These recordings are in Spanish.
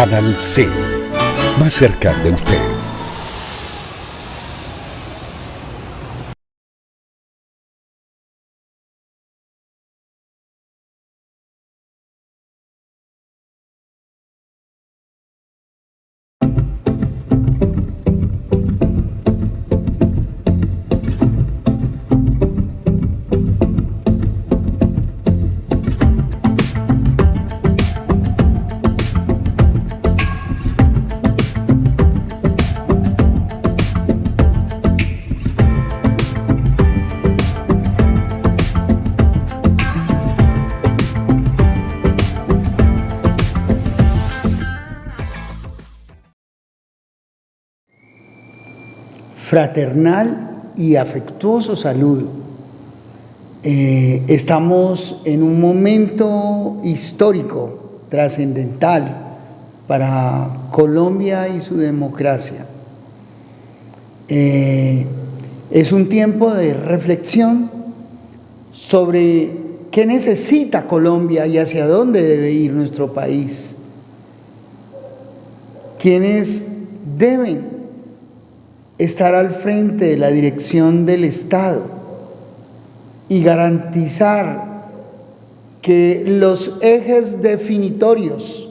Canal C, más cerca de usted. Fraternal y afectuoso saludo. Estamos en un momento histórico, trascendental para Colombia y su democracia. Es un tiempo de reflexión sobre qué necesita Colombia y hacia dónde debe ir nuestro país. ¿Quiénes deben estar al frente de la dirección del Estado y garantizar que los ejes definitorios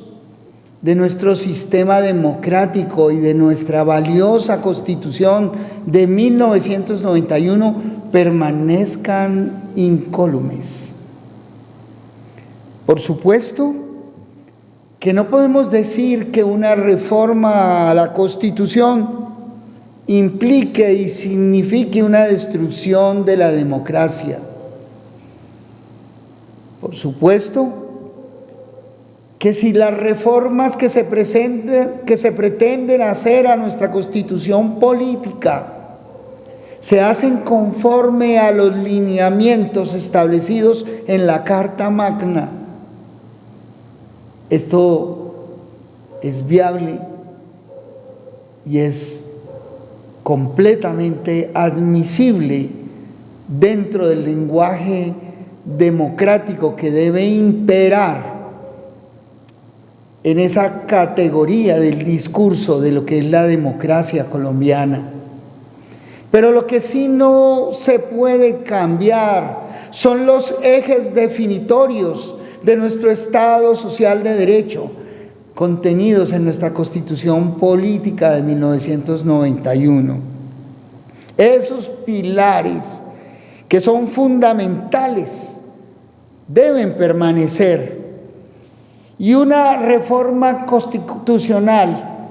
de nuestro sistema democrático y de nuestra valiosa Constitución de 1991 permanezcan incólumes? Por supuesto que no podemos decir que una reforma a la Constitución implique y signifique una destrucción de la democracia. Por supuesto que si las reformas que se pretenden hacer a nuestra Constitución política se hacen conforme a los lineamientos establecidos en la Carta Magna, esto es viable y es completamente admisible dentro del lenguaje democrático que debe imperar en esa categoría del discurso de lo que es la democracia colombiana. Pero lo que sí no se puede cambiar son los ejes definitorios de nuestro Estado social de derecho, contenidos en nuestra Constitución Política de 1991. Esos pilares que son fundamentales deben permanecer, y una reforma constitucional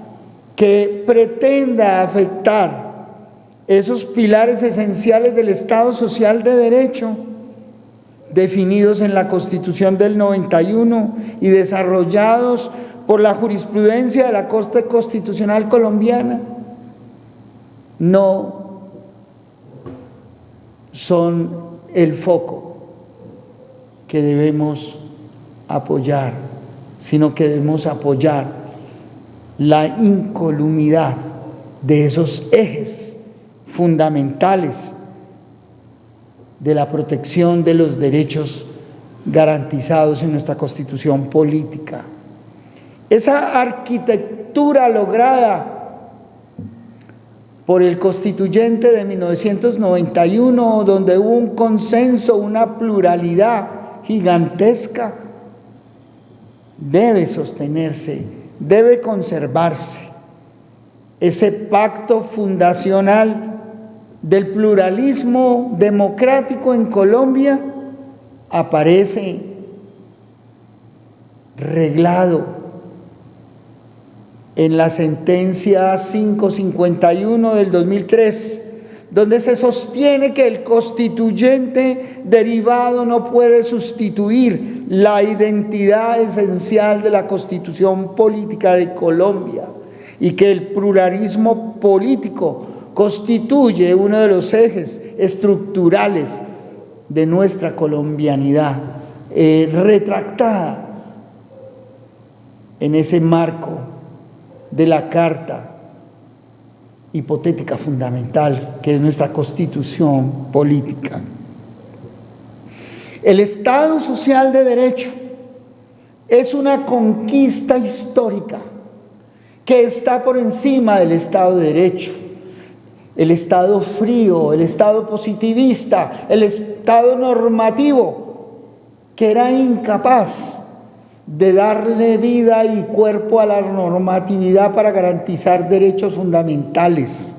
que pretenda afectar esos pilares esenciales del Estado social de derecho definidos en la Constitución del 91 y desarrollados por la jurisprudencia de la Corte Constitucional colombiana, no son el foco que debemos apoyar, sino que debemos apoyar la incolumidad de esos ejes fundamentales de la protección de los derechos garantizados en nuestra Constitución política. Esa arquitectura lograda por el constituyente de 1991, donde hubo un consenso, una pluralidad gigantesca, debe sostenerse, debe conservarse. Ese pacto fundacional del pluralismo democrático en Colombia aparece reglado en la sentencia 551 del 2003, donde se sostiene que el constituyente derivado no puede sustituir la identidad esencial de la Constitución política de Colombia y que el pluralismo político constituye uno de los ejes estructurales de nuestra colombianidad, retractada en ese marco de la Carta hipotética fundamental que es nuestra Constitución política. El Estado social de derecho es una conquista histórica que está por encima del Estado de Derecho. El Estado frío, el Estado positivista, el Estado normativo, que era incapaz de darle vida y cuerpo a la normatividad para garantizar derechos fundamentales.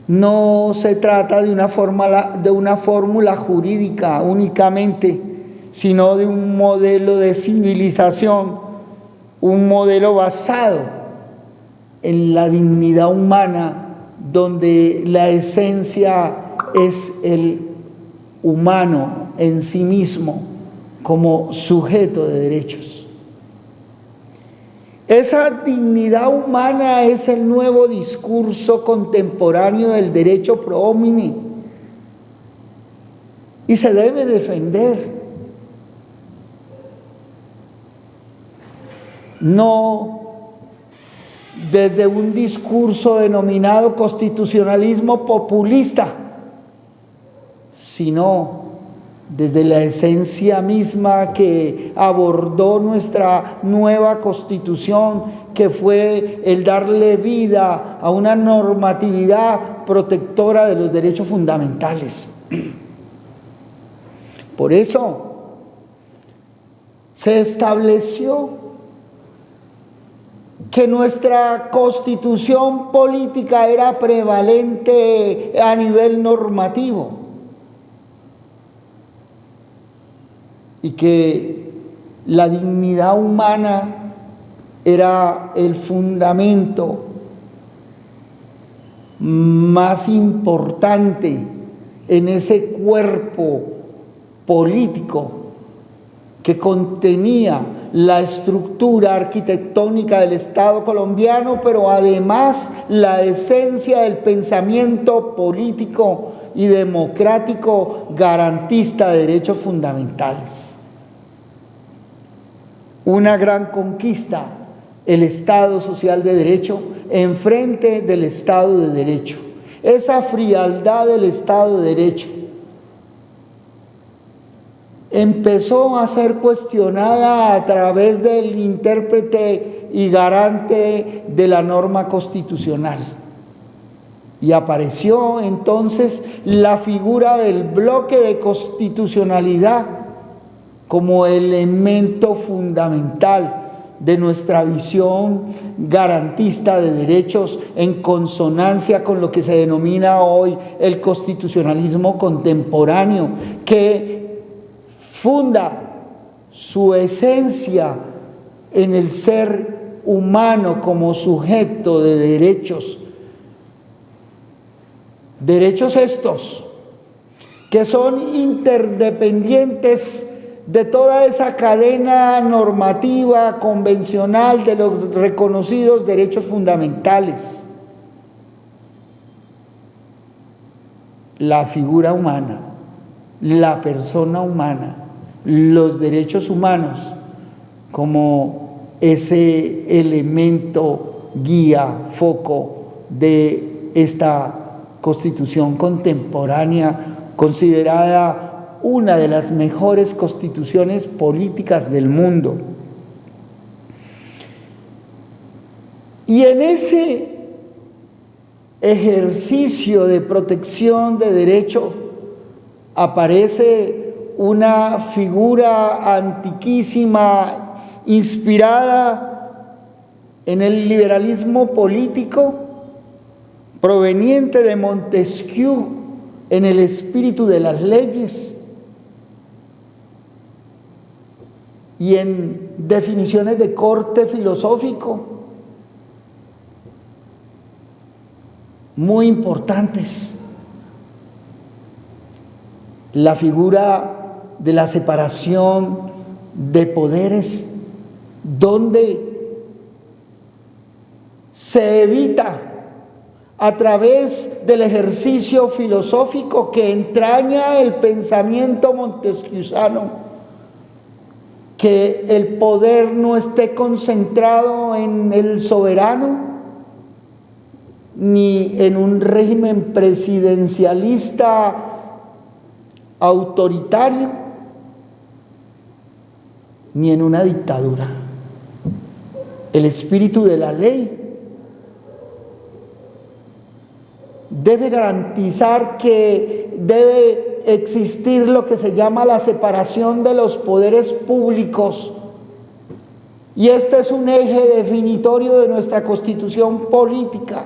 No se trata de una fórmula jurídica únicamente, sino de un modelo de civilización, un modelo basado en la dignidad humana, donde la esencia es el humano en sí mismo como sujeto de derechos. Esa dignidad humana es el nuevo discurso contemporáneo del derecho pro homine y se debe defender. No desde un discurso denominado constitucionalismo populista, sino desde la esencia misma que abordó nuestra nueva Constitución, que fue el darle vida a una normatividad protectora de los derechos fundamentales. Por eso se estableció que nuestra Constitución política era prevalente a nivel normativo, y que la dignidad humana era el fundamento más importante en ese cuerpo político que contenía la estructura arquitectónica del Estado colombiano, pero además la esencia del pensamiento político y democrático garantista de derechos fundamentales. Una gran conquista, el Estado social de derecho enfrente del Estado de derecho. Esa frialdad del Estado de derecho empezó a ser cuestionada a través del intérprete y garante de la norma constitucional. Y apareció entonces la figura del bloque de constitucionalidad como elemento fundamental de nuestra visión garantista de derechos, en consonancia con lo que se denomina hoy el constitucionalismo contemporáneo, que funda su esencia en el ser humano como sujeto de derechos. Derechos estos que son interdependientes de toda esa cadena normativa convencional de los reconocidos derechos fundamentales. La figura humana, la persona humana, los derechos humanos como ese elemento guía, foco de esta Constitución contemporánea, considerada una de las mejores constituciones políticas del mundo. Y en ese ejercicio de protección de derecho aparece una figura antiquísima inspirada en el liberalismo político proveniente de Montesquieu en el espíritu de las leyes y en definiciones de corte filosófico muy importantes. La figura de la separación de poderes, donde se evita a través del ejercicio filosófico que entraña el pensamiento montesquieuano, que el poder no esté concentrado en el soberano, ni en un régimen presidencialista autoritario, ni en una dictadura. el espíritu de la ley. Debe garantizar que debe existir lo que se llama la separación de los poderes públicos. Y este es un eje definitorio de nuestra Constitución política.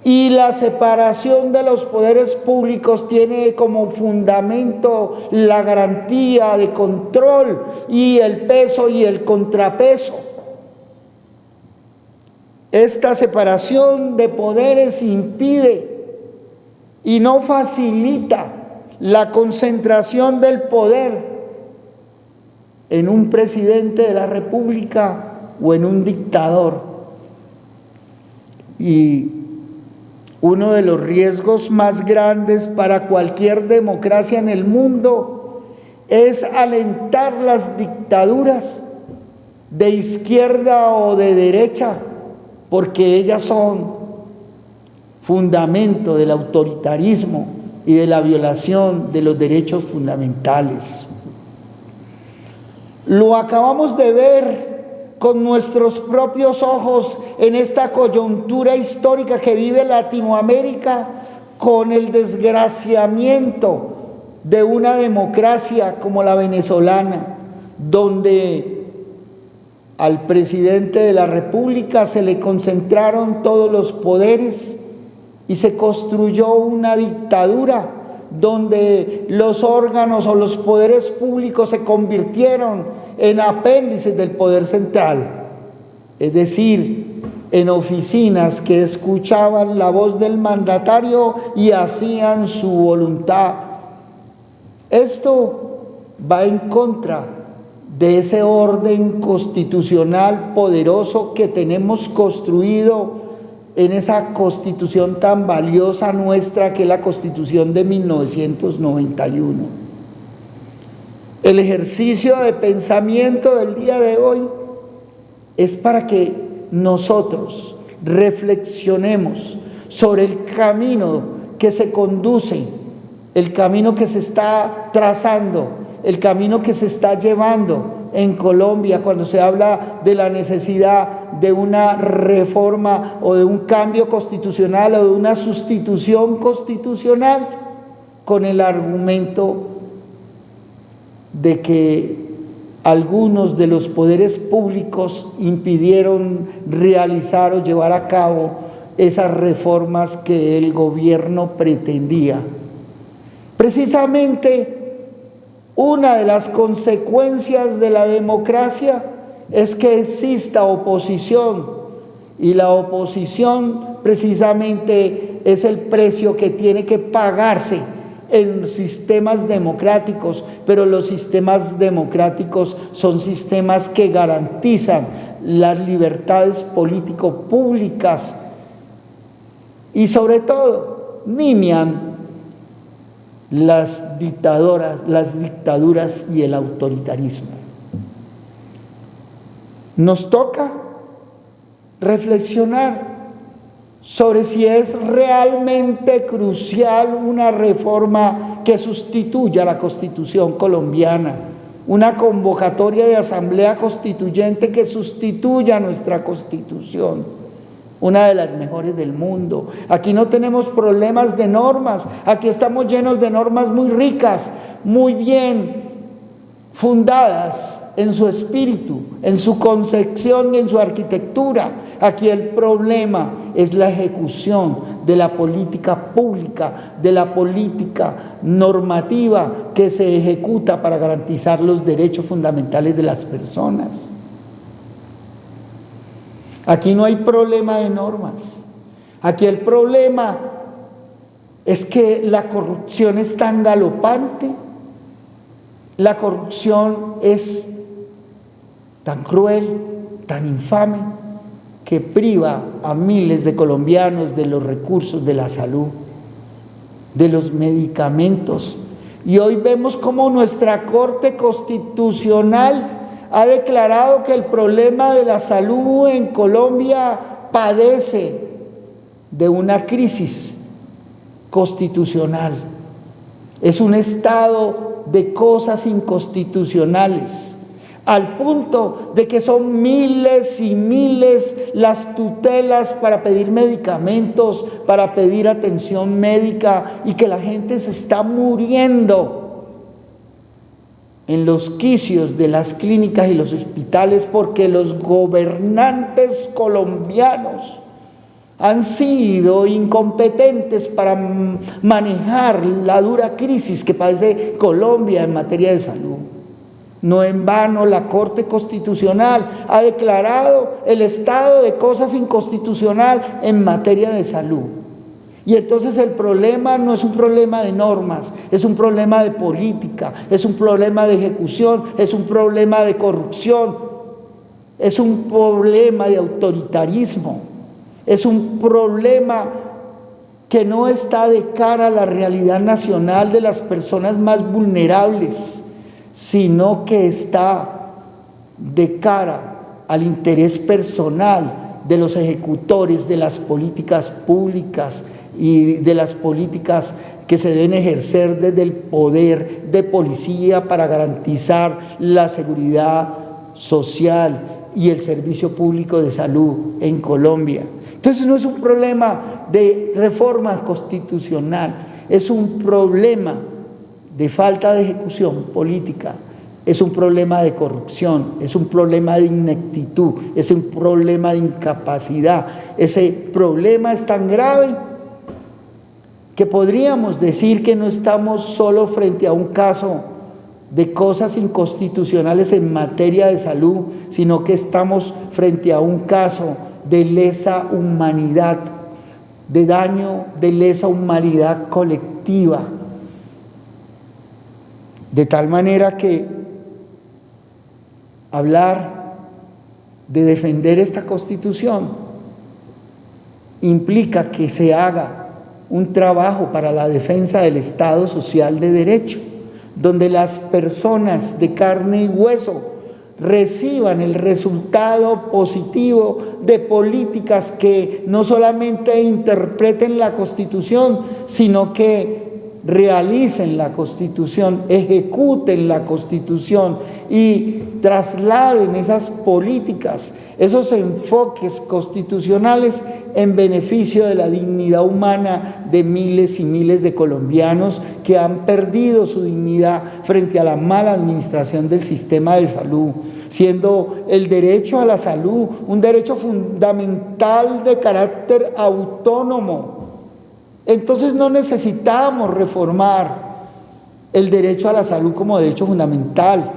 Y la separación de los poderes públicos tiene como fundamento la garantía de control y el peso y el contrapeso. Esta separación de poderes impide y no facilita la concentración del poder en un presidente de la República o en un dictador. Y uno de los riesgos más grandes para cualquier democracia en el mundo es alentar las dictaduras de izquierda o de derecha, porque ellas son fundamento del autoritarismo y de la violación de los derechos fundamentales. Lo acabamos de ver con nuestros propios ojos en esta coyuntura histórica que vive Latinoamérica, con el desgraciamiento de una democracia como la venezolana, donde al presidente de la República se le concentraron todos los poderes y se construyó una dictadura donde los órganos o los poderes públicos se convirtieron en apéndices del poder central, es decir, en oficinas que escuchaban la voz del mandatario y hacían su voluntad. Esto va en contra de ese orden constitucional poderoso que tenemos construido en esa Constitución tan valiosa nuestra que es la Constitución de 1991. El ejercicio de pensamiento del día de hoy es para que nosotros reflexionemos sobre el camino que se conduce, el camino que se está trazando, el camino que se está llevando en Colombia cuando se habla de la necesidad de una reforma o de un cambio constitucional o de una sustitución constitucional, con el argumento de que algunos de los poderes públicos impidieron realizar o llevar a cabo esas reformas que el gobierno pretendía. Precisamente una de las consecuencias de la democracia es que exista oposición, y la oposición precisamente es el precio que tiene que pagarse en sistemas democráticos, pero los sistemas democráticos son sistemas que garantizan las libertades político-públicas y sobre todo nimian las dictaduras y el autoritarismo. Nos toca reflexionar sobre si es realmente crucial una reforma que sustituya la Constitución colombiana, una convocatoria de asamblea constituyente que sustituya nuestra Constitución, una de las mejores del mundo. Aquí no tenemos problemas de normas, aquí estamos llenos de normas muy ricas, muy bien fundadas en su espíritu, en su concepción y en su arquitectura. Aquí el problema es la ejecución de la política pública, de la política normativa que se ejecuta para garantizar los derechos fundamentales de las personas. Aquí no hay problema de normas. Aquí el problema es que la corrupción es tan galopante, la corrupción es tan cruel, tan infame, que priva a miles de colombianos de los recursos de la salud, de los medicamentos. Y hoy vemos cómo nuestra Corte Constitucional ha declarado que el problema de la salud en Colombia padece de una crisis constitucional. Es un estado de cosas inconstitucionales. al punto de que son miles y miles las tutelas para pedir medicamentos, para pedir atención médica, y que la gente se está muriendo en los quicios de las clínicas y los hospitales porque los gobernantes colombianos han sido incompetentes para manejar la dura crisis que padece Colombia en materia de salud. No en vano la Corte Constitucional ha declarado el estado de cosas inconstitucional en materia de salud. Y entonces el problema no es un problema de normas, es un problema de política, es un problema de ejecución, es un problema de corrupción, es un problema de autoritarismo, es un problema que no está de cara a la realidad nacional de las personas más vulnerables, sino que está de cara al interés personal de los ejecutores de las políticas públicas y de las políticas que se deben ejercer desde el poder de policía para garantizar la seguridad social y el servicio público de salud en Colombia. Entonces no es un problema de reforma constitucional, es un problema de falta de ejecución política, es un problema de corrupción, es un problema de ineptitud, es un problema de incapacidad. Ese problema es tan grave que podríamos decir que no estamos solo frente a un caso de cosas inconstitucionales en materia de salud, sino que estamos frente a un caso de lesa humanidad, de daño de lesa humanidad colectiva. De tal manera que hablar de defender esta Constitución implica que se haga un trabajo para la defensa del Estado social de derecho, donde las personas de carne y hueso reciban el resultado positivo de políticas que no solamente interpreten la Constitución, sino que realicen la Constitución, ejecuten la Constitución y trasladen esas políticas, esos enfoques constitucionales en beneficio de la dignidad humana de miles y miles de colombianos que han perdido su dignidad frente a la mala administración del sistema de salud, siendo el derecho a la salud un derecho fundamental de carácter autónomo. Entonces no necesitamos reformar el derecho a la salud como derecho fundamental,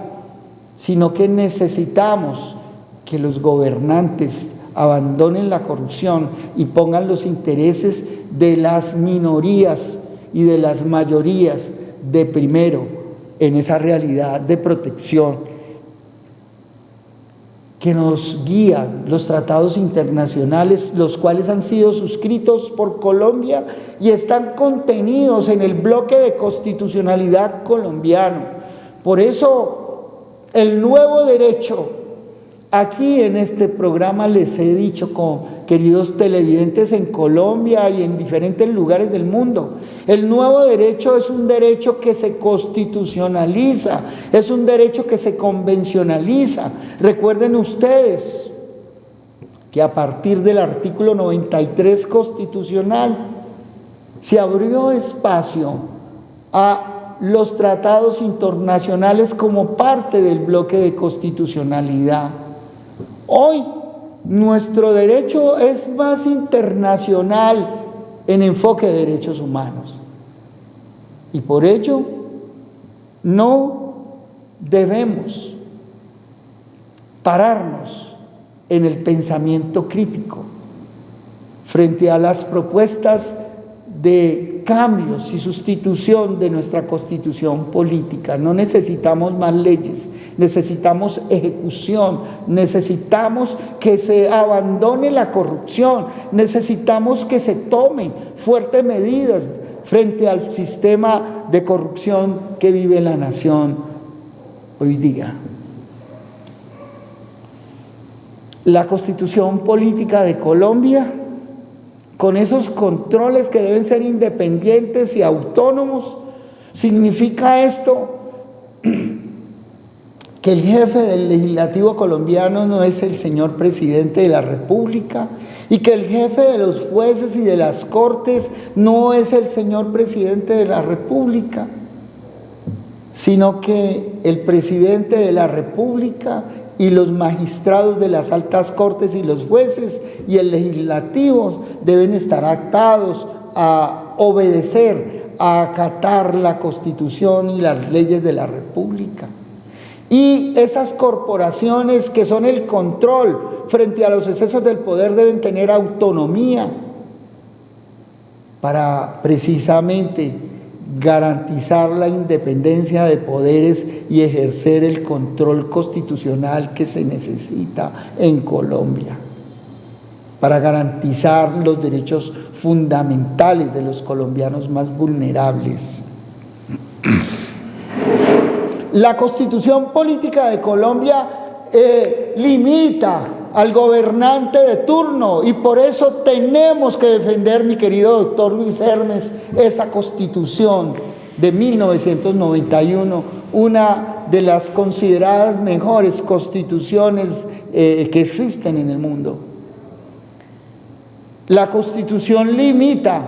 sino que necesitamos que los gobernantes abandonen la corrupción y pongan los intereses de las minorías y de las mayorías de primero en esa realidad de protección que nos guían los tratados internacionales, los cuales han sido suscritos por Colombia y están contenidos en el bloque de constitucionalidad colombiano. Por eso, el nuevo derecho, aquí en este programa les he dicho, queridos televidentes en Colombia y en diferentes lugares del mundo, el nuevo derecho es un derecho que se constitucionaliza, es un derecho que se convencionaliza. Recuerden ustedes que a partir del artículo 93 constitucional se abrió espacio a los tratados internacionales como parte del bloque de constitucionalidad. Hoy nuestro derecho es más internacional en enfoque de derechos humanos y por ello no debemos pararnos en el pensamiento crítico frente a las propuestas de cambios y sustitución de nuestra constitución política. No necesitamos más leyes, necesitamos ejecución, necesitamos que se abandone la corrupción, necesitamos que se tomen fuertes medidas frente al sistema de corrupción que vive la nación hoy día. La constitución política de Colombia, con esos controles que deben ser independientes y autónomos, significa esto, que el jefe del legislativo colombiano no es el señor presidente de la República y que el jefe de los jueces y de las cortes no es el señor presidente de la República, sino que el presidente de la República y los magistrados de las altas cortes y los jueces y el legislativo deben estar atados a obedecer, a acatar la Constitución y las leyes de la República. Y esas corporaciones que son el control frente a los excesos del poder deben tener autonomía para precisamente garantizar la independencia de poderes y ejercer el control constitucional que se necesita en Colombia, para garantizar los derechos fundamentales de los colombianos más vulnerables. La Constitución política de Colombia limita al gobernante de turno y por eso tenemos que defender, mi querido doctor Luis Hermes, esa Constitución de 1991, una de las consideradas mejores constituciones que existen en el mundo. La Constitución limita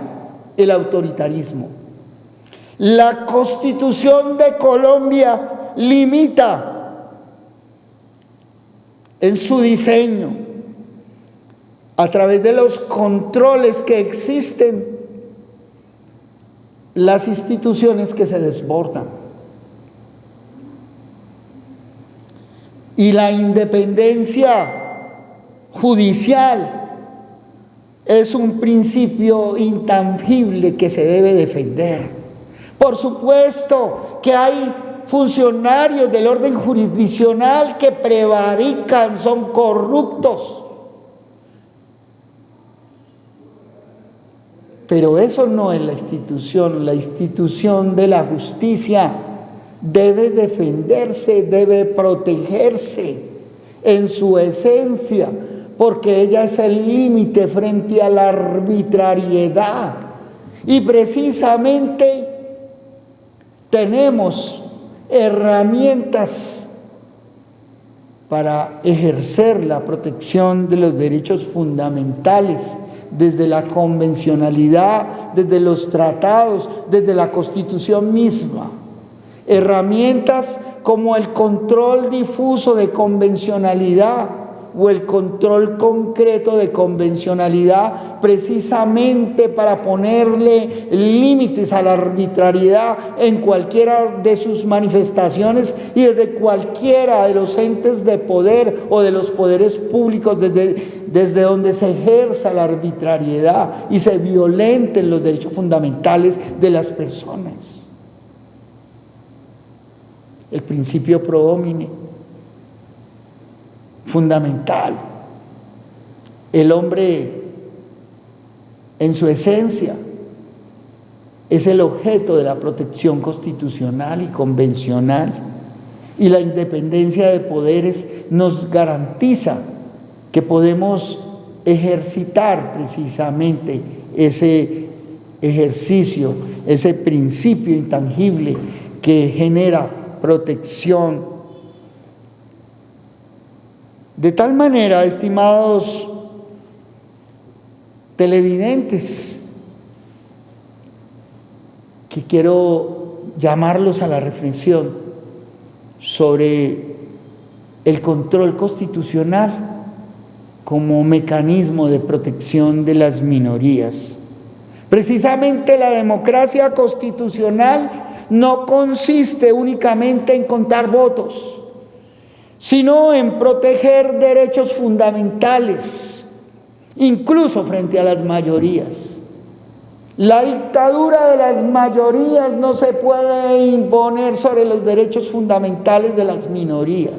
el autoritarismo. La Constitución de Colombia limita en su diseño, a través de los controles que existen, las instituciones que se desbordan. Y la independencia judicial es un principio intangible que se debe defender. Por supuesto que hay funcionarios del orden jurisdiccional que prevarican, son corruptos. Pero eso no es la institución de la justicia debe defenderse, debe protegerse en su esencia, porque ella es el límite frente a la arbitrariedad. Y precisamente tenemos herramientas para ejercer la protección de los derechos fundamentales, desde la convencionalidad, desde los tratados, desde la Constitución misma. Herramientas como el control difuso de convencionalidad o el control concreto de convencionalidad, precisamente para ponerle límites a la arbitrariedad en cualquiera de sus manifestaciones y desde cualquiera de los entes de poder o de los poderes públicos, desde donde se ejerza la arbitrariedad y se violenten los derechos fundamentales de las personas. El principio pro homine, fundamental. El hombre en su esencia es el objeto de la protección constitucional y convencional, y la independencia de poderes nos garantiza que podemos ejercitar precisamente ese ejercicio, ese principio intangible que genera protección. De tal manera, estimados televidentes, que quiero llamarlos a la reflexión sobre el control constitucional como mecanismo de protección de las minorías. Precisamente la democracia constitucional no consiste únicamente en contar votos, sino en proteger derechos fundamentales, incluso frente a las mayorías. La dictadura de las mayorías no se puede imponer sobre los derechos fundamentales de las minorías.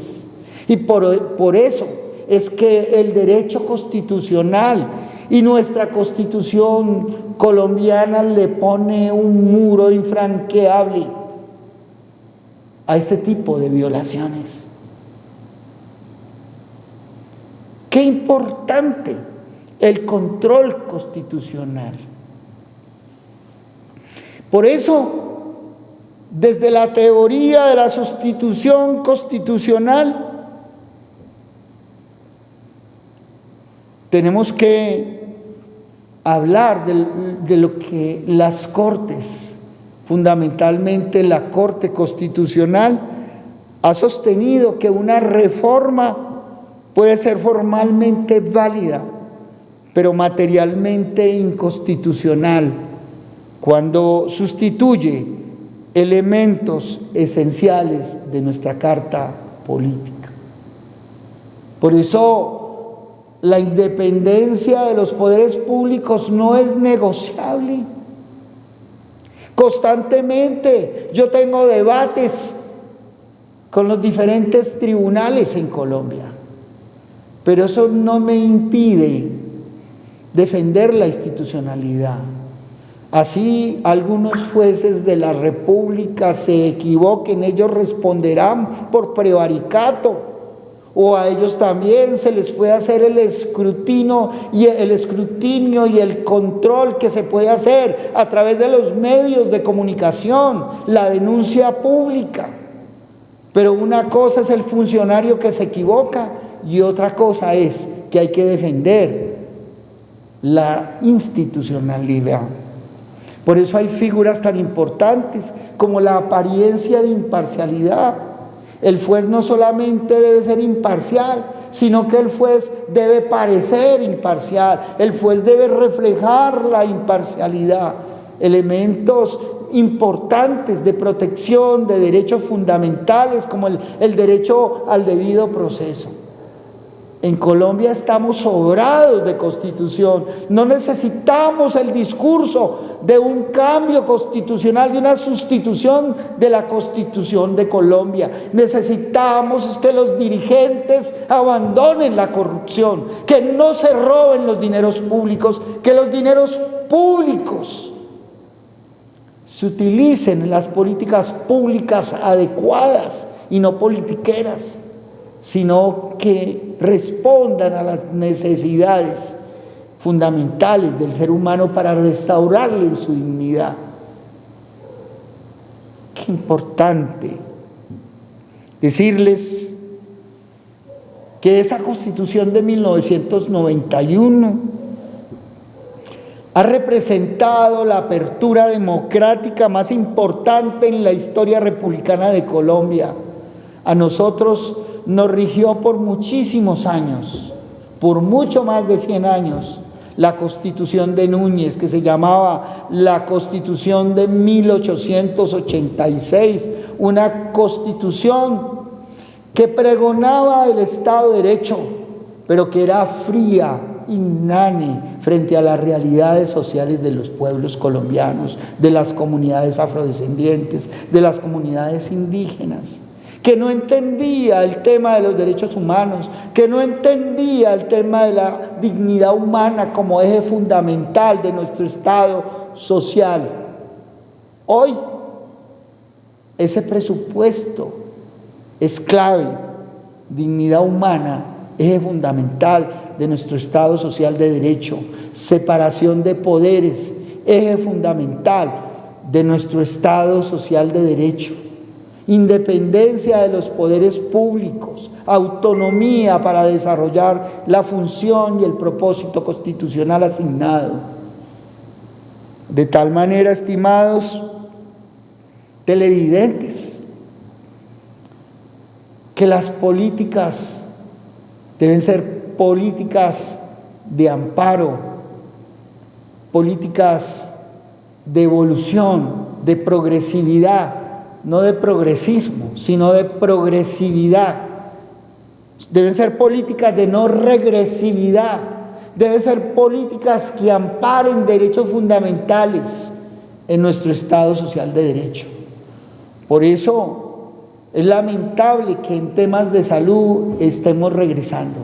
Y por eso es que el derecho constitucional y nuestra Constitución colombiana le pone un muro infranqueable a este tipo de violaciones. Qué importante el control constitucional. Por eso desde la teoría de la sustitución constitucional, tenemos que hablar de lo que las Cortes, fundamentalmente la Corte Constitucional, ha sostenido que una reforma puede ser formalmente válida, pero materialmente inconstitucional, cuando sustituye elementos esenciales de nuestra Carta Política. Por eso, la independencia de los poderes públicos no es negociable. Constantemente yo tengo debates con los diferentes tribunales en Colombia, pero eso no me impide defender la institucionalidad. Así algunos jueces de la República se equivoquen, ellos responderán por prevaricato, o a ellos también se les puede hacer el escrutinio y el control que se puede hacer a través de los medios de comunicación, la denuncia pública. Pero una cosa es el funcionario que se equivoca y otra cosa es que hay que defender la institucionalidad. Por eso hay figuras tan importantes como la apariencia de imparcialidad. El juez no solamente debe ser imparcial, sino que el juez debe parecer imparcial, el juez debe reflejar la imparcialidad, elementos importantes de protección de derechos fundamentales como el derecho al debido proceso. En Colombia estamos sobrados de constitución, no necesitamos el discurso de un cambio constitucional, de una sustitución de la Constitución de Colombia. Necesitamos que los dirigentes abandonen la corrupción, que no se roben los dineros públicos, que los dineros públicos se utilicen en las políticas públicas adecuadas y no politiqueras, sino que respondan a las necesidades fundamentales del ser humano para restaurarle su dignidad. Qué importante decirles que esa Constitución de 1991 ha representado la apertura democrática más importante en la historia republicana de Colombia. A nosotros nos rigió por muchísimos años, por mucho más de 100 años, la Constitución de Núñez, que se llamaba la Constitución de 1886, una Constitución que pregonaba el Estado de Derecho, pero que era fría, inane, frente a las realidades sociales de los pueblos colombianos, de las comunidades afrodescendientes, de las comunidades indígenas, que no entendía el tema de los derechos humanos, que no entendía el tema de la dignidad humana como eje fundamental de nuestro Estado social. Hoy, ese presupuesto es clave, dignidad humana, eje fundamental de nuestro Estado social de derecho, separación de poderes, eje fundamental de nuestro Estado social de derecho, independencia de los poderes públicos, autonomía para desarrollar la función y el propósito constitucional asignado. De tal manera, estimados televidentes, que las políticas deben ser políticas de amparo, políticas de evolución, de progresividad, no de progresismo, sino de progresividad. Deben ser políticas de no regresividad, deben ser políticas que amparen derechos fundamentales en nuestro Estado social de derecho. Por eso es lamentable que en temas de salud estemos regresando,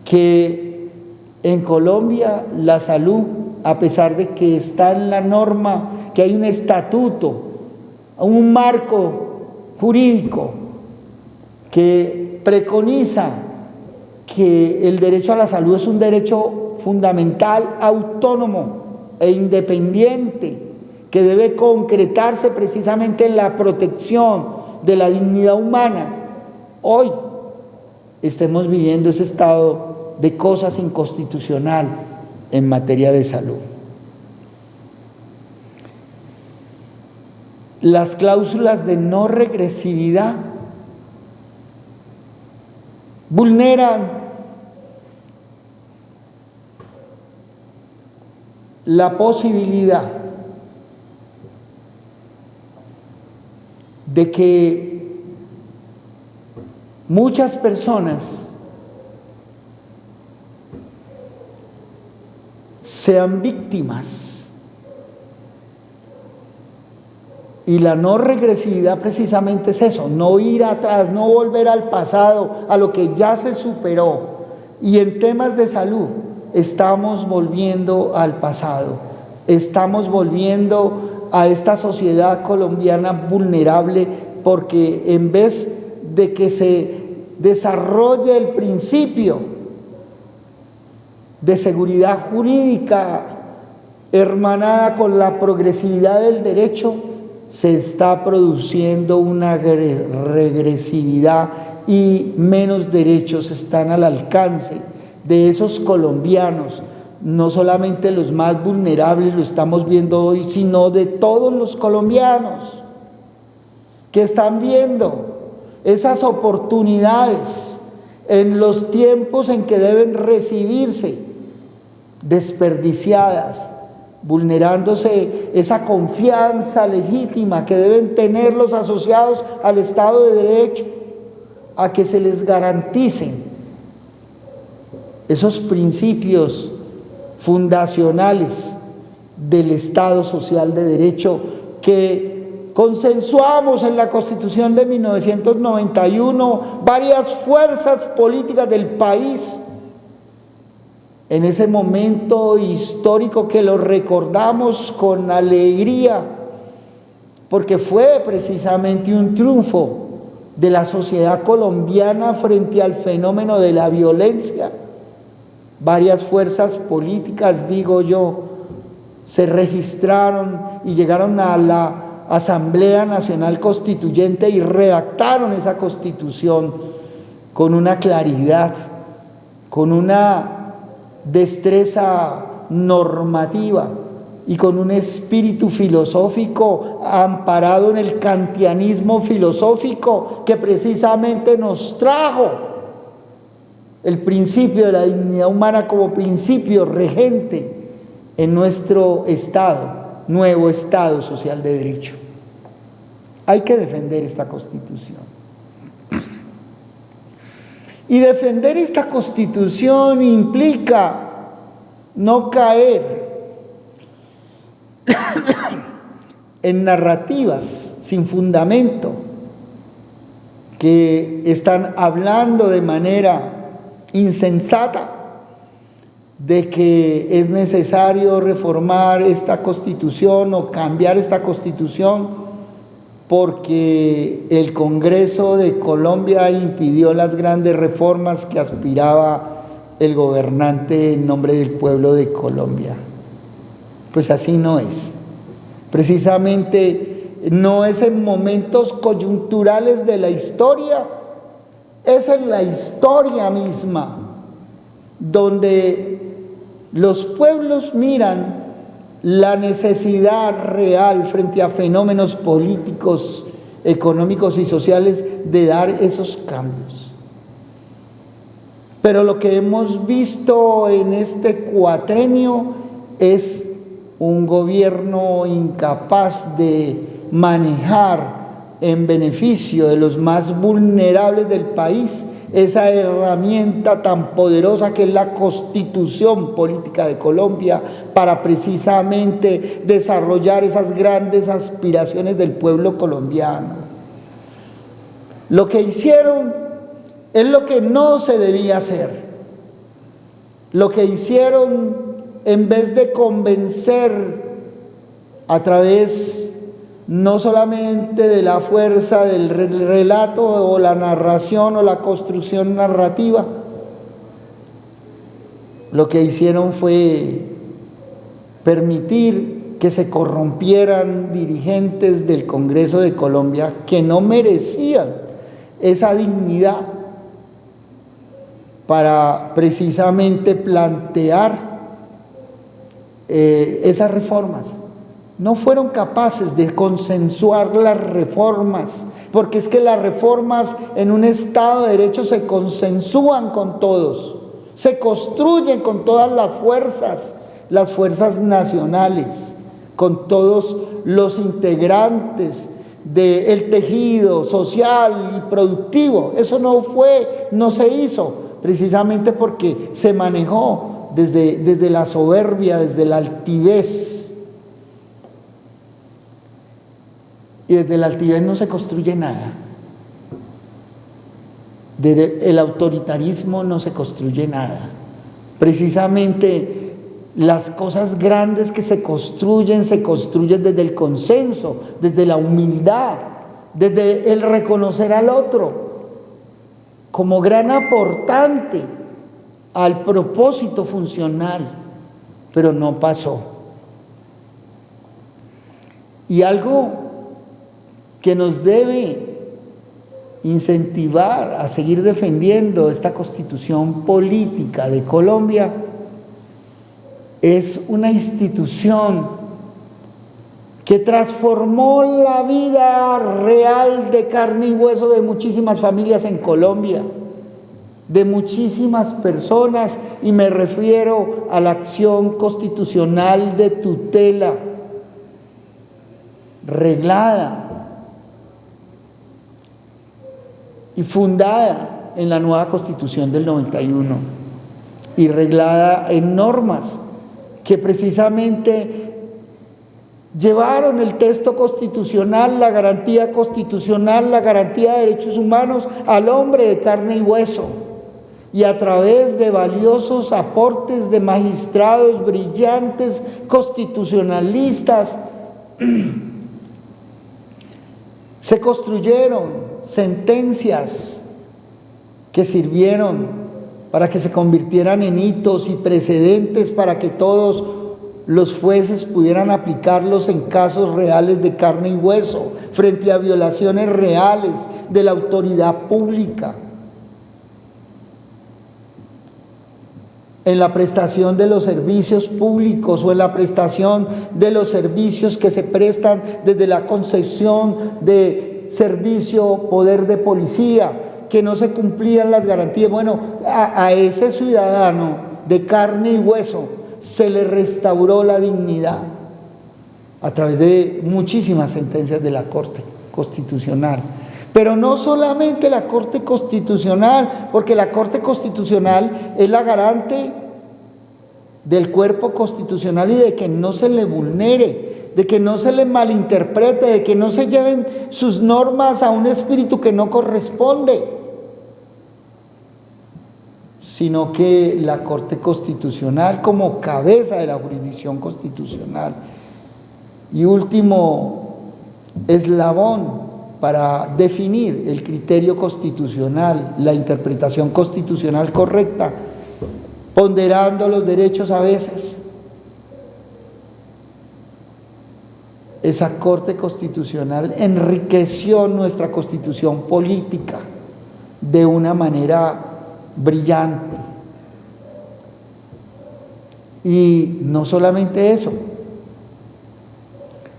que en Colombia la salud, a pesar de que está en la norma, que hay un estatuto, un marco jurídico que preconiza que el derecho a la salud es un derecho fundamental, autónomo e independiente, que debe concretarse precisamente en la protección de la dignidad humana, hoy estemos viviendo ese estado de cosas inconstitucional en materia de salud. Las cláusulas de no regresividad vulneran la posibilidad de que muchas personas sean víctimas. Y la no regresividad precisamente es eso, no ir atrás, no volver al pasado, a lo que ya se superó. Y en temas de salud estamos volviendo al pasado, estamos volviendo a esta sociedad colombiana vulnerable, porque en vez de que se desarrolle el principio de seguridad jurídica hermanada con la progresividad del derecho, se está produciendo una regresividad y menos derechos están al alcance de esos colombianos, no solamente los más vulnerables, lo estamos viendo hoy, sino de todos los colombianos que están viendo esas oportunidades en los tiempos en que deben recibirse desperdiciadas, vulnerándose esa confianza legítima que deben tener los asociados al Estado de Derecho, a que se les garanticen esos principios fundacionales del Estado social de derecho que consensuamos en la Constitución de 1991 varias fuerzas políticas del país. En ese momento histórico que lo recordamos con alegría, porque fue precisamente un triunfo de la sociedad colombiana frente al fenómeno de la violencia. Varias fuerzas políticas, digo yo, se registraron y llegaron a la Asamblea Nacional Constituyente y redactaron esa Constitución con una claridad, con una destreza normativa y con un espíritu filosófico amparado en el kantianismo filosófico que precisamente nos trajo el principio de la dignidad humana como principio regente en nuestro Estado, nuevo Estado social de derecho. Hay que defender esta Constitución. Y defender esta Constitución implica no caer en narrativas sin fundamento que están hablando de manera insensata de que es necesario reformar esta Constitución o cambiar esta Constitución porque el Congreso de Colombia impidió las grandes reformas que aspiraba el gobernante en nombre del pueblo de Colombia. Pues así no es. Precisamente no es en momentos coyunturales de la historia, es en la historia misma donde los pueblos miran la necesidad real frente a fenómenos políticos, económicos y sociales de dar esos cambios. Pero lo que hemos visto en este cuatrenio es un gobierno incapaz de manejar en beneficio de los más vulnerables del país esa herramienta tan poderosa que es la Constitución Política de Colombia para precisamente desarrollar esas grandes aspiraciones del pueblo colombiano. Lo que hicieron es lo que no se debía hacer. Lo que hicieron, en vez de convencer a través no solamente de la fuerza del relato o la narración o la construcción narrativa, lo que hicieron fue permitir que se corrompieran dirigentes del Congreso de Colombia que no merecían esa dignidad para precisamente plantear esas reformas. No fueron capaces de consensuar las reformas, porque es que las reformas en un Estado de Derecho se consensúan con todos, se construyen con todas las fuerzas nacionales, con todos los integrantes del tejido social y productivo. Eso no se hizo, precisamente porque se manejó desde la soberbia, desde la altivez. Y desde la altivez no se construye nada. Desde el autoritarismo no se construye nada. Precisamente las cosas grandes que se construyen desde el consenso, desde la humildad, desde el reconocer al otro como gran aportante al propósito funcional, pero no pasó. Y algo que nos debe incentivar a seguir defendiendo esta constitución política de Colombia es una institución que transformó la vida real de carne y hueso de muchísimas familias en Colombia, de muchísimas personas, y me refiero a la acción constitucional de tutela reglada y fundada en la nueva Constitución del 91 y reglada en normas que precisamente llevaron el texto constitucional, la garantía constitucional, la garantía de derechos humanos al hombre de carne y hueso, y a través de valiosos aportes de magistrados brillantes, constitucionalistas, se construyeron sentencias que sirvieron para que se convirtieran en hitos y precedentes para que todos los jueces pudieran aplicarlos en casos reales de carne y hueso, frente a violaciones reales de la autoridad pública, en la prestación de los servicios públicos o en la prestación de los servicios que se prestan desde la concesión de servicio, poder de policía, que no se cumplían las garantías. Bueno, a ese ciudadano de carne y hueso se le restauró la dignidad a través de muchísimas sentencias de la Corte Constitucional. Pero no solamente la Corte Constitucional, porque la Corte Constitucional es la garante del cuerpo constitucional y de que no se le vulnere, de que no se le malinterprete, de que no se lleven sus normas a un espíritu que no corresponde, sino que la Corte Constitucional, como cabeza de la jurisdicción constitucional y último eslabón para definir el criterio constitucional, la interpretación constitucional correcta, ponderando los derechos a veces, esa Corte Constitucional enriqueció nuestra constitución política de una manera brillante. Y no solamente eso,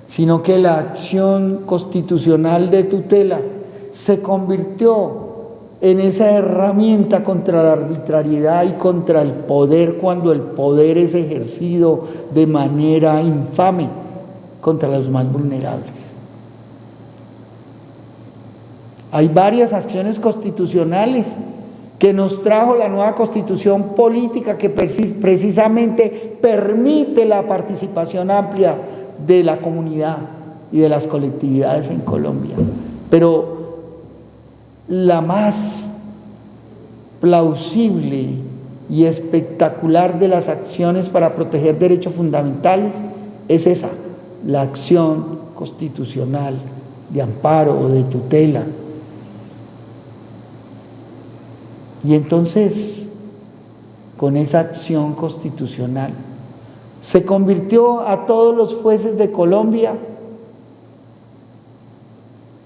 sino que la acción constitucional de tutela se convirtió en esa herramienta contra la arbitrariedad y contra el poder, cuando el poder es ejercido de manera infame contra los más vulnerables. Hay varias acciones constitucionales que nos trajo la nueva constitución política, que precisamente permite la participación amplia de la comunidad y de las colectividades en Colombia. Pero la más plausible y espectacular de las acciones para proteger derechos fundamentales es esa, la acción constitucional de amparo o de tutela. Y entonces, con esa acción constitucional, se convirtió a todos los jueces de Colombia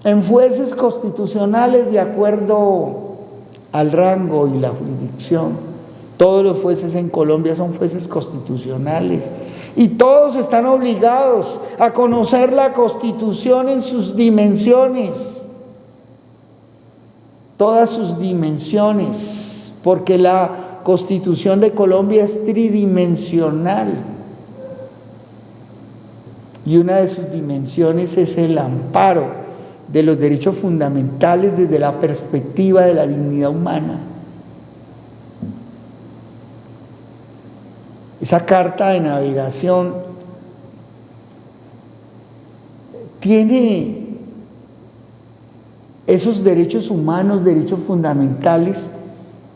en jueces constitucionales de acuerdo al rango y la jurisdicción. Todos los jueces en Colombia son jueces constitucionales y todos están obligados a conocer la Constitución en sus dimensiones, todas sus dimensiones, porque la Constitución de Colombia es tridimensional y una de sus dimensiones es el amparo de los derechos fundamentales desde la perspectiva de la dignidad humana. Esa carta de navegación tiene esos derechos humanos, derechos fundamentales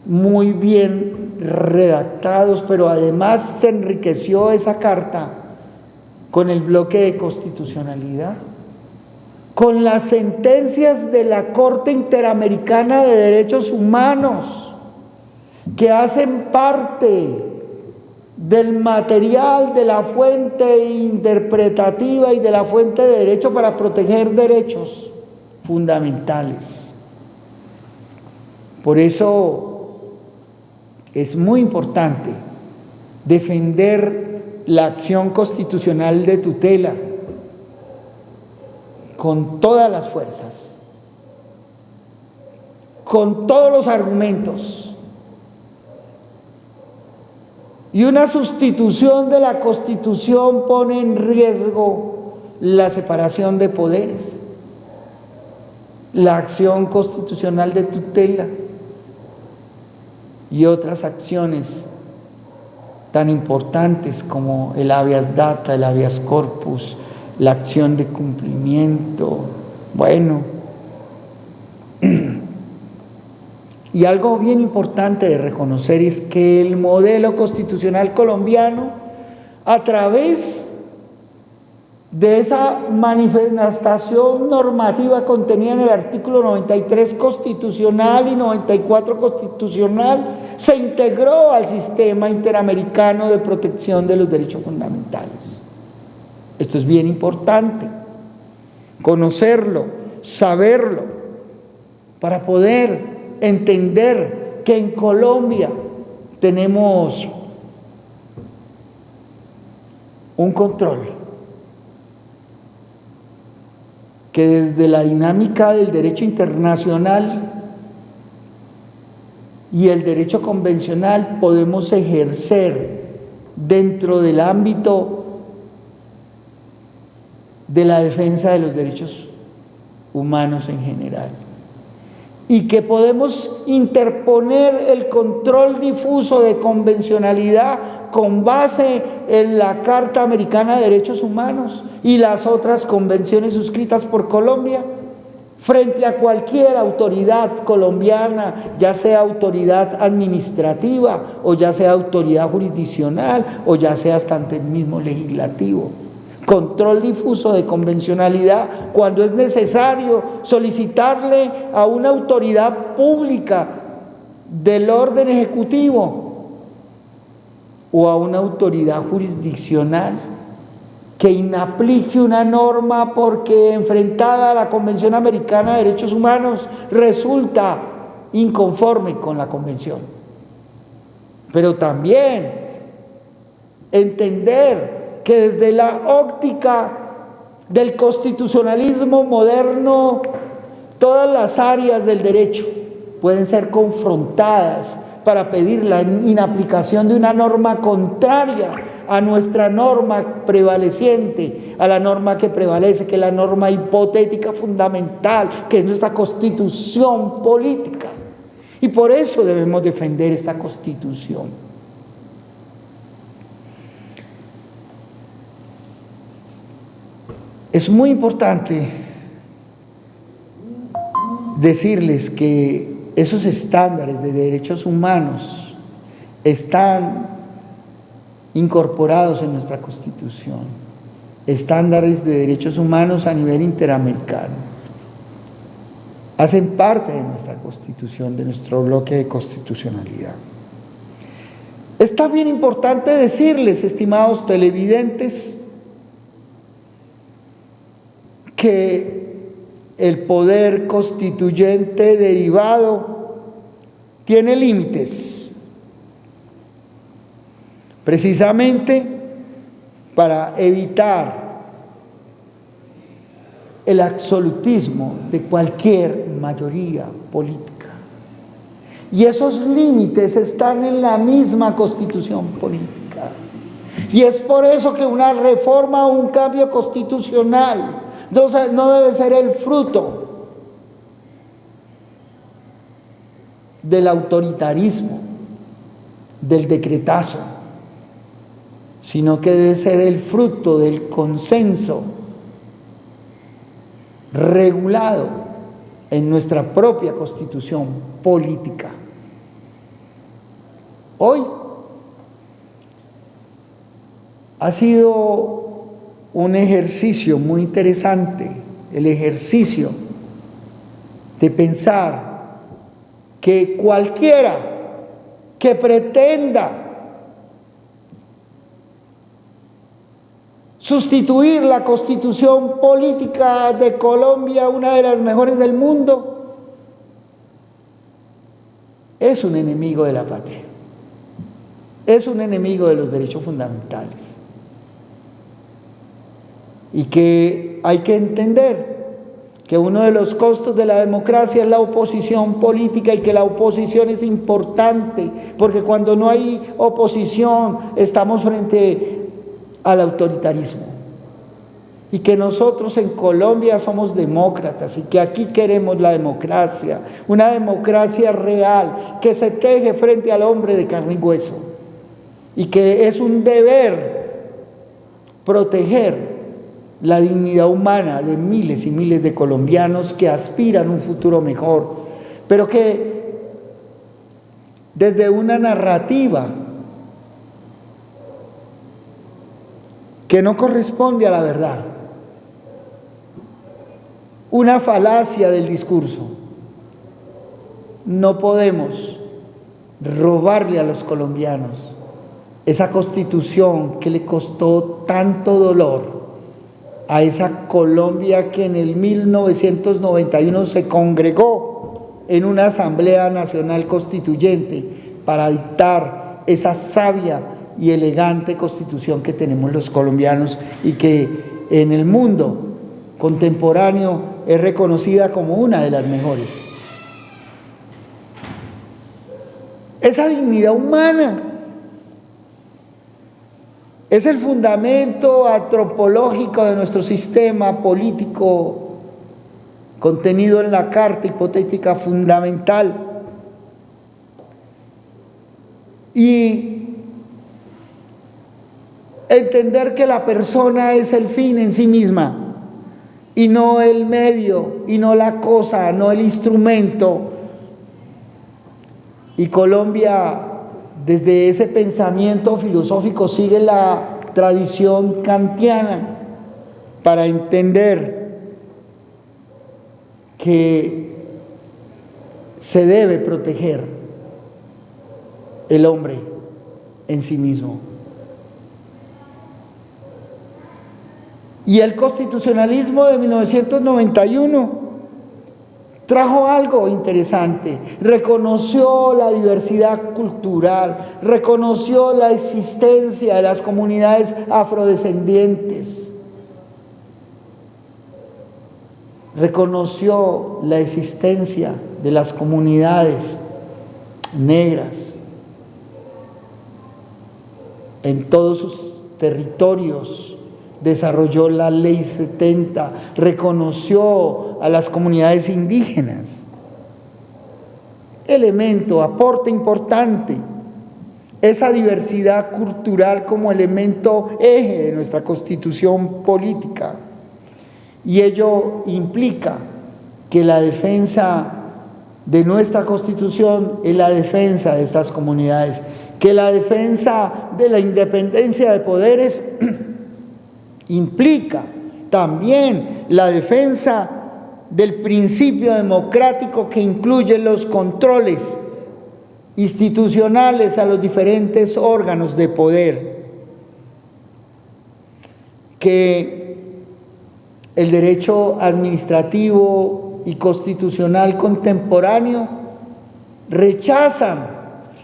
muy bien redactados, pero además se enriqueció esa carta con el bloque de constitucionalidad, con las sentencias de la Corte Interamericana de Derechos Humanos, que hacen parte del material, de la fuente interpretativa y de la fuente de derecho para proteger derechos fundamentales. Por eso es muy importante defender la acción constitucional de tutela con todas las fuerzas, con todos los argumentos. Y una sustitución de la Constitución pone en riesgo la separación de poderes, la acción constitucional de tutela y otras acciones tan importantes como el habeas data, el habeas corpus, la acción de cumplimiento. Bueno, y algo bien importante de reconocer es que el modelo constitucional colombiano, a través de esa manifestación normativa contenida en el artículo 93 constitucional y 94 constitucional, se integró al sistema interamericano de protección de los derechos fundamentales. Esto es bien importante, conocerlo, saberlo, para poder entender que en Colombia tenemos un control que desde la dinámica del derecho internacional y el derecho convencional podemos ejercer dentro del ámbito de la defensa de los derechos humanos en general, y que podemos interponer el control difuso de convencionalidad con base en la Carta Americana de Derechos Humanos y las otras convenciones suscritas por Colombia frente a cualquier autoridad colombiana, ya sea autoridad administrativa o ya sea autoridad jurisdiccional o ya sea hasta ante el mismo legislativo. Control difuso de convencionalidad cuando es necesario solicitarle a una autoridad pública del orden ejecutivo o a una autoridad jurisdiccional que inaplique una norma porque enfrentada a la Convención Americana de Derechos Humanos resulta inconforme con la Convención. Pero también entender que desde la óptica del constitucionalismo moderno, todas las áreas del derecho pueden ser confrontadas para pedir la inaplicación de una norma contraria a nuestra norma prevaleciente, a la norma que prevalece, que es la norma hipotética fundamental, que es nuestra constitución política. Y por eso debemos defender esta constitución. Es muy importante decirles que esos estándares de derechos humanos están incorporados en nuestra Constitución, estándares de derechos humanos a nivel interamericano. Hacen parte de nuestra Constitución, de nuestro bloque de constitucionalidad. Está bien importante decirles, estimados televidentes, que el poder constituyente derivado tiene límites, precisamente para evitar el absolutismo de cualquier mayoría política. Y esos límites están en la misma Constitución política. Y es por eso que una reforma o un cambio constitucional no debe ser el fruto del autoritarismo, del decretazo, sino que debe ser el fruto del consenso regulado en nuestra propia Constitución política. Hoy ha sido un ejercicio muy interesante, el ejercicio de pensar que cualquiera que pretenda sustituir la Constitución política de Colombia, una de las mejores del mundo, es un enemigo de la patria, es un enemigo de los derechos fundamentales. Y que hay que entender que uno de los costos de la democracia es la oposición política y que la oposición es importante, porque cuando no hay oposición estamos frente al autoritarismo. Y que nosotros en Colombia somos demócratas y que aquí queremos la democracia, una democracia real que se teje frente al hombre de carne y hueso, y que es un deber proteger la dignidad humana de miles y miles de colombianos que aspiran a un futuro mejor, pero que desde una narrativa que no corresponde a la verdad, una falacia del discurso, no podemos robarle a los colombianos esa Constitución que le costó tanto dolor a esa Colombia que en el 1991 se congregó en una Asamblea Nacional Constituyente para dictar esa sabia y elegante Constitución que tenemos los colombianos y que en el mundo contemporáneo es reconocida como una de las mejores. Esa dignidad humana es el fundamento antropológico de nuestro sistema político contenido en la Carta Hipotética Fundamental. Y entender que la persona es el fin en sí misma y no el medio, y no la cosa, no el instrumento. Y Colombia, desde ese pensamiento filosófico, sigue la tradición kantiana para entender que se debe proteger el hombre en sí mismo. Y el constitucionalismo de 1991 trajo algo interesante, reconoció la diversidad cultural, reconoció la existencia de las comunidades afrodescendientes, reconoció la existencia de las comunidades negras en todos sus territorios. Desarrolló la Ley 70, reconoció a las comunidades indígenas. Elemento, aporte importante, esa diversidad cultural como elemento eje de nuestra Constitución política. Y ello implica que la defensa de nuestra Constitución es la defensa de estas comunidades, que la defensa de la independencia de poderes implica también la defensa del principio democrático que incluye los controles institucionales a los diferentes órganos de poder, que el derecho administrativo y constitucional contemporáneo rechazan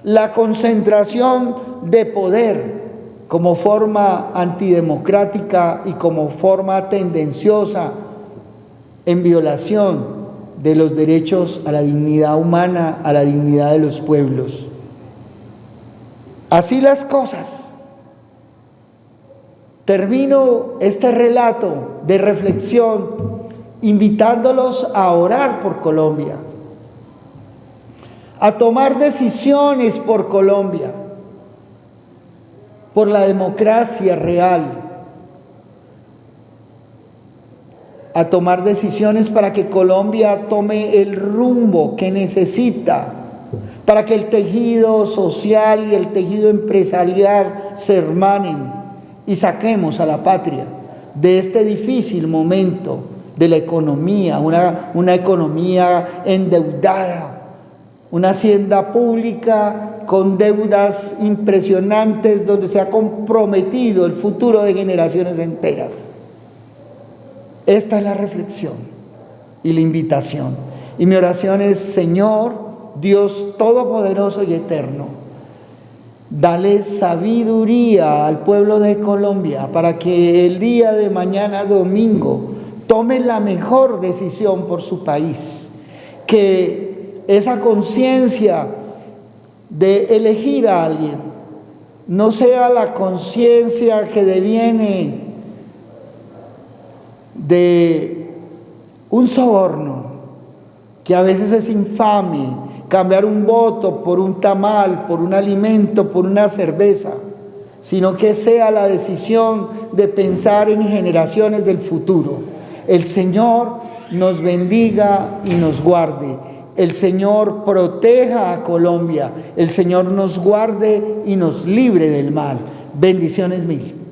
la concentración de poder como forma antidemocrática y como forma tendenciosa en violación de los derechos a la dignidad humana, a la dignidad de los pueblos. Así las cosas. Termino este relato de reflexión invitándolos a orar por Colombia, a tomar decisiones por Colombia, por la democracia real, a tomar decisiones para que Colombia tome el rumbo que necesita, para que el tejido social y el tejido empresarial se hermanen y saquemos a la patria de este difícil momento de la economía, una economía endeudada, una hacienda pública con deudas impresionantes donde se ha comprometido el futuro de generaciones enteras. Esta es la reflexión y la invitación. Y mi oración es: Señor, Dios Todopoderoso y Eterno, dale sabiduría al pueblo de Colombia para que el día de mañana domingo tome la mejor decisión por su país, que esa conciencia de elegir a alguien no sea la conciencia que deviene de un soborno, que a veces es infame, cambiar un voto por un tamal, por un alimento, por una cerveza, sino que sea la decisión de pensar en generaciones del futuro. El Señor nos bendiga y nos guarde. El Señor proteja a Colombia. El Señor nos guarde y nos libre del mal. Bendiciones mil.